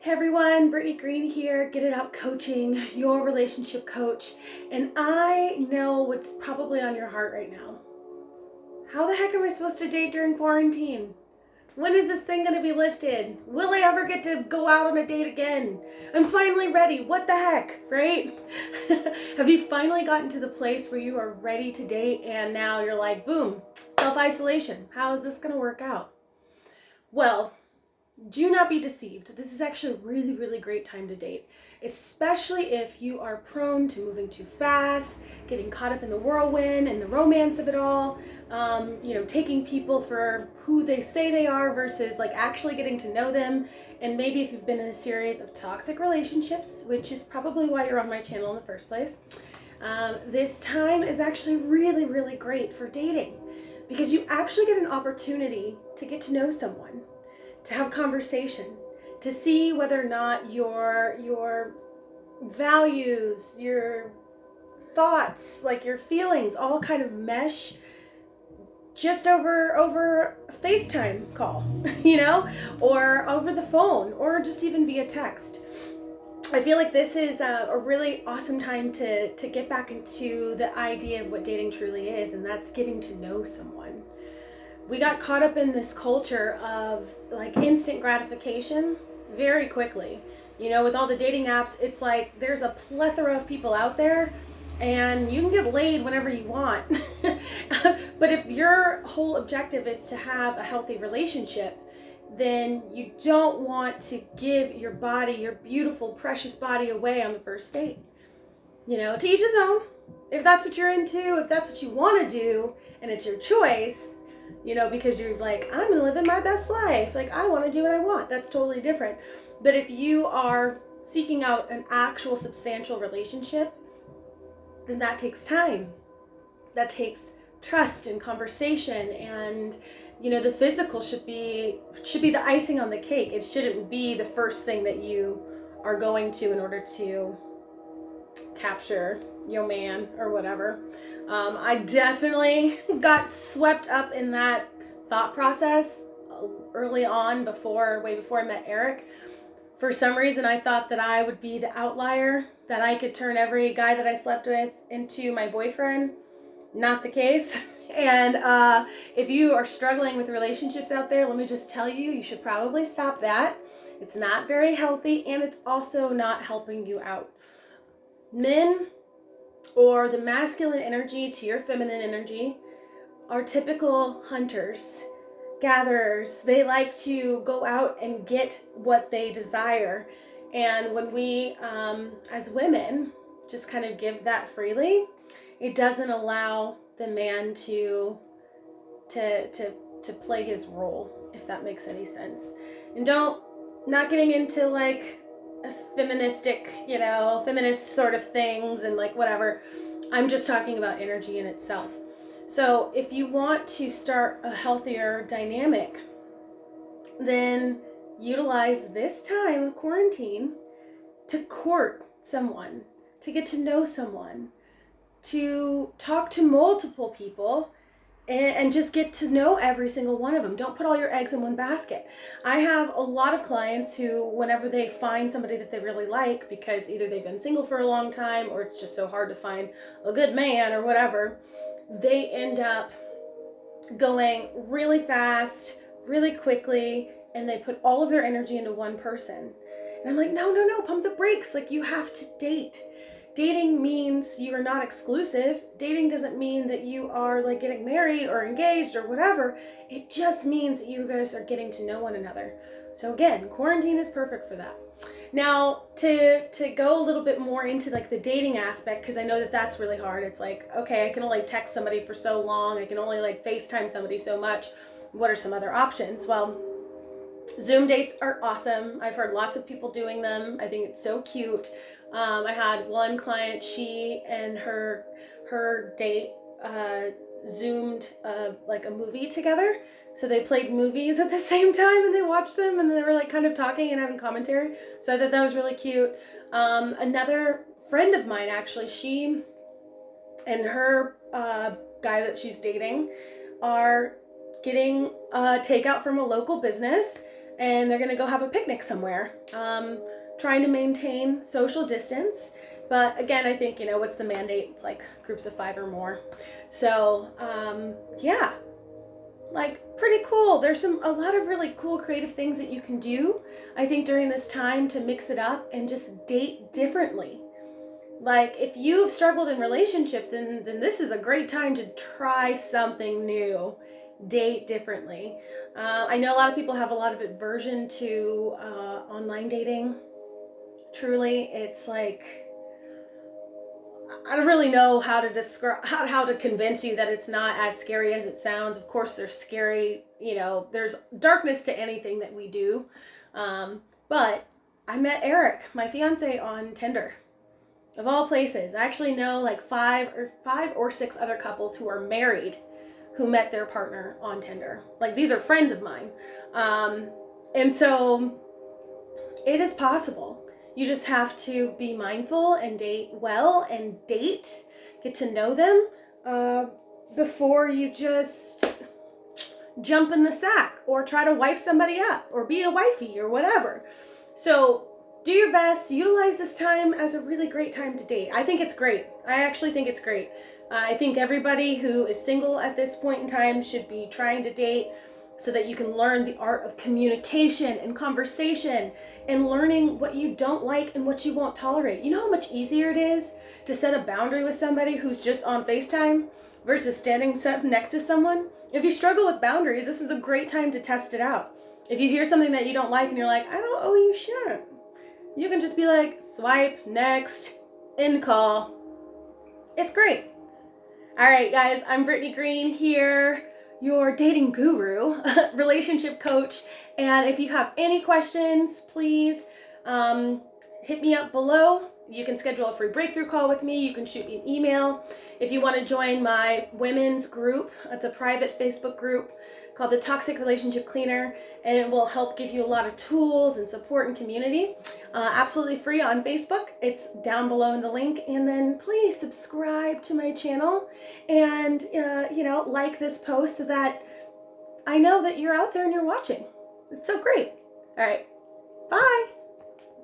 Hey everyone, Brittany Green here, Get It Out Coaching, your relationship coach. And I know what's probably on your heart right now. How the heck am I supposed to date during quarantine? When is this thing going to be lifted? Will I ever get to go out on a date again? I'm finally ready. What the heck, right? Have you finally gotten to the place where you are ready to date and now you're like, boom, self-isolation. How is this going to work out? Well, do not be deceived. This is actually a really, really great time to date, especially if you are prone to moving too fast, getting caught up in the whirlwind and the romance of it all, taking people for who they say they are versus like actually getting to know them. And maybe if you've been in a series of toxic relationships, which is probably why you're on my channel in the first place, this time is actually really, really great for dating because you actually get an opportunity to get to know someone, to have conversation, to see whether or not your values, your thoughts, like your feelings, all kind of mesh just over a FaceTime call, or over the phone, or just even via text. I feel like this is a really awesome time to get back into the idea of what dating truly is, and that's getting to know someone. We got caught up in this culture of like instant gratification very quickly. With all the dating apps, it's like there's a plethora of people out there and you can get laid whenever you want. But if your whole objective is to have a healthy relationship, then you don't want to give your body, your beautiful, precious body away on the first date. To each his own. If that's what you're into, if that's what you want to do, and it's your choice, because you're like, I'm going to live in my best life. Like, I want to do what I want. That's totally different. But if you are seeking out an actual substantial relationship, then that takes time. That takes trust and conversation, and the physical should be the icing on the cake. It shouldn't be the first thing that you are going to in order to capture your man or whatever. I definitely got swept up in that thought process early on, way before I met Eric. For some reason, I thought that I would be the outlier, that I could turn every guy that I slept with into my boyfriend. Not the case. And if you are struggling with relationships out there, let me just tell you, you should probably stop that. It's not very healthy, and it's also not helping you out. Men, or the masculine energy to your feminine energy, are typical hunters, gatherers. They like to go out and get what they desire. And when we, as women, just kind of give that freely, it doesn't allow the man to play his role, if that makes any sense. And not getting into like a feminist sort of things and like whatever. I'm just talking about energy in itself. So if you want to start a healthier dynamic, then utilize this time of quarantine to court someone, to get to know someone, to talk to multiple people, and just get to know every single one of them. Don't put all your eggs in one basket. I have a lot of clients who, whenever they find somebody that they really like, because either they've been single for a long time or it's just so hard to find a good man or whatever, they end up going really fast, really quickly, and they put all of their energy into one person. And I'm like, no, pump the brakes. Like, you have to date. Dating means you are not exclusive. Dating doesn't mean that you are like getting married or engaged or whatever. It just means that you guys are getting to know one another. So again, quarantine is perfect for that. Now, to go a little bit more into like the dating aspect, because I know that that's really hard. It's like, okay, I can only text somebody for so long. I can only like FaceTime somebody so much. What are some other options? Well, Zoom dates are awesome. I've heard lots of people doing them. I think it's so cute. I had one client, she and her date Zoomed like a movie together. So they played movies at the same time and they watched them and they were like kind of talking and having commentary. So I thought that was really cute. Another friend of mine, actually, she and her guy that she's dating are getting takeout from a local business. and they're going to go have a picnic somewhere, trying to maintain social distance. But again, I think, what's the mandate? It's like groups of 5 or more. So, yeah, like pretty cool. There's a lot of really cool creative things that you can do, I think, during this time to mix it up and just date differently. Like, if you've struggled in relationship, then this is a great time to try something new. Date differently. I know a lot of people have a lot of aversion to online dating. Truly, it's like, I don't really know how to describe, how to convince you that it's not as scary as it sounds. Of course, there's scary, there's darkness to anything that we do. But I met Eric, my fiance, on Tinder. Of all places. I actually know like five or six other couples who are married who met their partner on Tinder. Like, these are friends of mine. And so it is possible. You just have to be mindful and date well and get to know them before you just jump in the sack or try to wife somebody up or be a wifey or whatever. So do your best. Utilize this time as a really great time to date. I think it's great. I actually think it's great. I think everybody who is single at this point in time should be trying to date so that you can learn the art of communication and conversation and learning what you don't like and what you won't tolerate. You know how much easier it is to set a boundary with somebody who's just on FaceTime versus standing next to someone? If you struggle with boundaries, this is a great time to test it out. If you hear something that you don't like and you're like, I don't owe you shit, you can just be like, swipe, next, end call. It's great. All right, guys, I'm Brittany Green here, your dating guru, relationship coach. And if you have any questions, please hit me up below. You can schedule a free breakthrough call with me. You can shoot me an email. If you want to join my women's group, it's a private Facebook group called the Toxic Relationship Cleaner, and it will help give you a lot of tools and support and community. Absolutely free on Facebook. It's down below in the link. And then please subscribe to my channel and, like this post so that I know that you're out there and you're watching. It's so great. All right. Bye.